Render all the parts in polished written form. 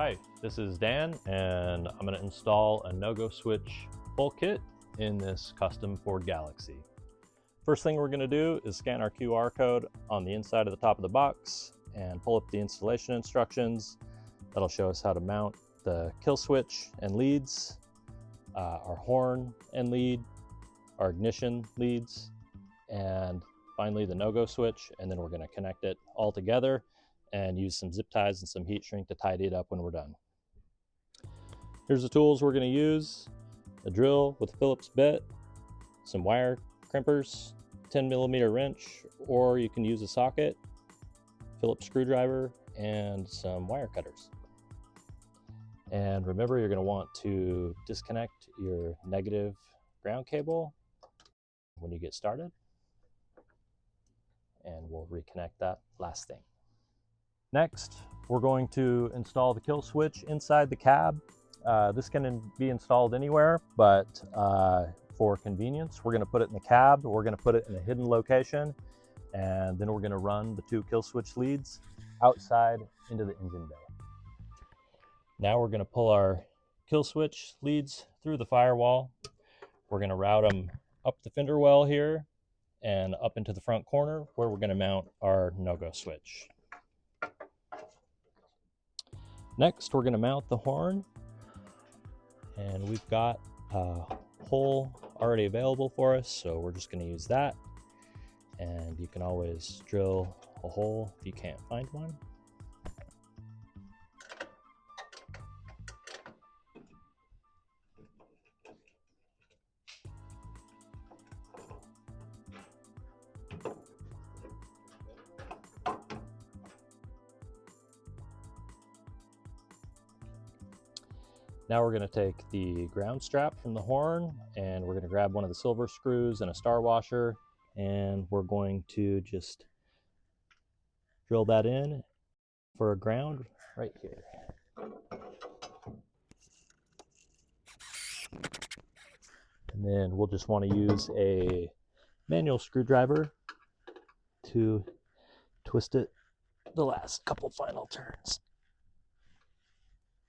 Hi, this is Dan, and I'm going to install a NOGOSWITCH full kit in this custom Ford Galaxie. First thing we're going to do is scan our QR code on the inside of the top of the box and pull up the installation instructions. That'll show us how to mount the kill switch and leads, our horn and lead, our ignition leads, and finally the NOGOSWITCH, and then we're going to connect it all together and use some zip ties and some heat shrink to tidy it up when we're done. Here's the tools we're going to use: a drill with a Phillips bit, some wire crimpers, 10mm wrench, or you can use a socket, Phillips screwdriver, and some wire cutters. And remember, you're going to want to disconnect your negative ground cable when you get started, and we'll reconnect that last thing. Next, we're going to install the kill switch inside the cab. This can be installed anywhere, but for convenience, we're going to put it in the cab. We're going to put it in a hidden location, and then we're going to run the two kill switch leads outside into the engine bay. Now we're going to pull our kill switch leads through the firewall. We're going to route them up the fender well here and up into the front corner where we're going to mount our NOGOSWITCH. Next, we're going to mount the horn, and we've got a hole already available for us, so we're just going to use that. And you can always drill a hole if you can't find one. Now we're going to take the ground strap from the horn, and we're going to grab one of the silver screws and a star washer, and we're going to just drill that in for a ground right here. And then we'll just want to use a manual screwdriver to twist it the last couple final turns,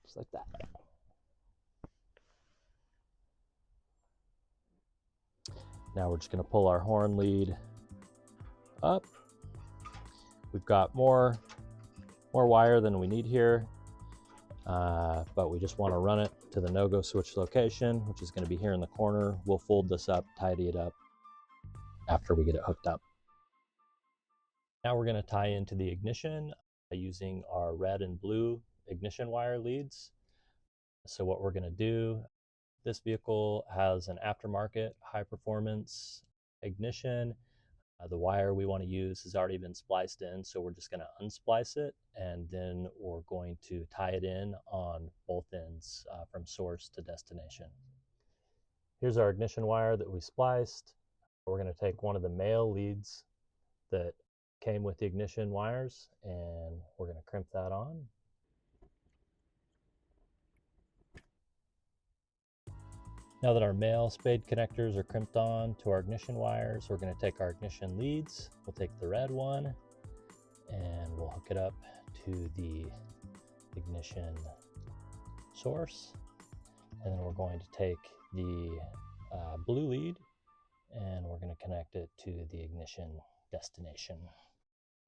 just like that. Now we're just going to pull our horn lead up. We've got more wire than we need here, but we just want to run it to the NOGOSWITCH location, which is going to be here in the corner. We'll fold this up, tidy it up after we get it hooked up. Now we're going to tie into the ignition using our red and blue ignition wire leads. So what we're going to do, this vehicle has an aftermarket high performance ignition. The wire we want to use has already been spliced in, so we're just going to unsplice it, and then we're going to tie it in on both ends from source to destination. Here's our ignition wire that we spliced. We're going to take one of the male leads that came with the ignition wires, and we're going to crimp that on. Now that our male spade connectors are crimped on to our ignition wires, we're going to take our ignition leads. We'll take the red one and we'll hook it up to the ignition source. And then we're going to take the blue lead and we're going to connect it to the ignition destination.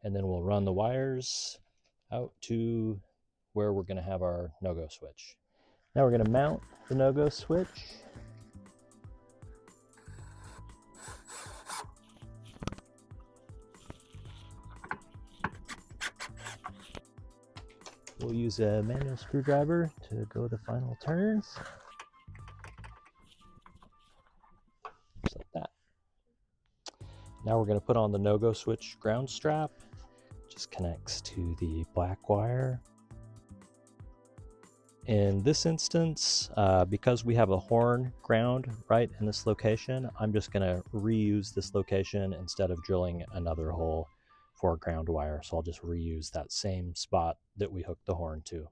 And then we'll run the wires out to where we're going to have our NOGOSWITCH. Now we're going to mount the NOGOSWITCH. We'll use a manual screwdriver to go the final turns. Just like that. Now we're going to put on the NOGOSWITCH ground strap. It just connects to the black wire. In this instance, because we have a horn ground right in this location, I'm just going to reuse this location instead of drilling another hole for ground wire. So I'll just reuse that same spot that we hooked the horn to.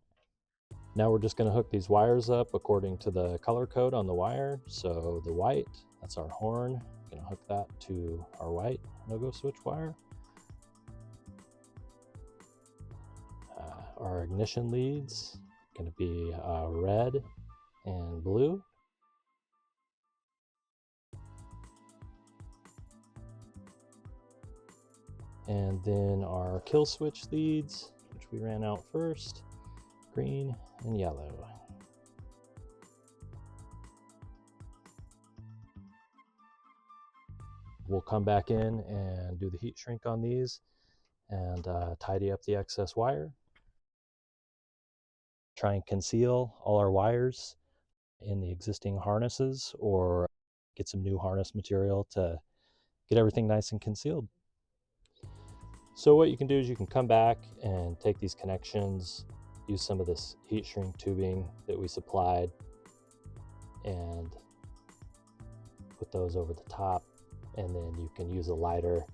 Now we're just going to hook these wires up according to the color code on the wire. So the white, that's our horn. I'm going to hook that to our white NOGOSWITCH wire. Our ignition leads, going to be red and blue. And then our kill switch leads, which we ran out first, green and yellow. We'll come back in and do the heat shrink on these and tidy up the excess wire. Try and conceal all our wires in the existing harnesses or get some new harness material to get everything nice and concealed. So what you can do is you can come back and take these connections, use some of this heat shrink tubing that we supplied and put those over the top, and then you can use a lighter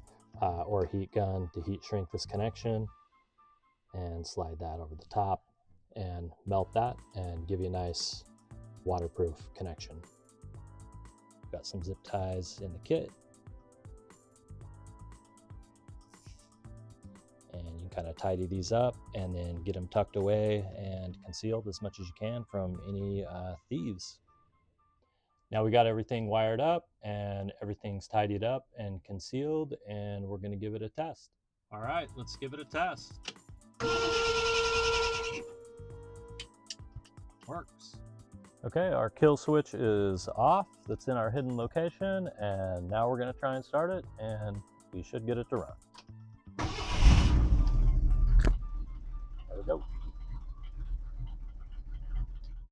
or a heat gun to heat shrink this connection and slide that over the top and melt that and give you a nice waterproof connection. Got some zip ties in the kit, and you can kind of tidy these up and then get them tucked away and concealed as much as you can from any thieves. Now we got everything wired up and everything's tidied up and concealed, and we're going to give it a test. All right, let's give it a test. Works. Okay, our kill switch is off. That's in our hidden location, and now we're going to try and start it, and we should get it to run. There we go.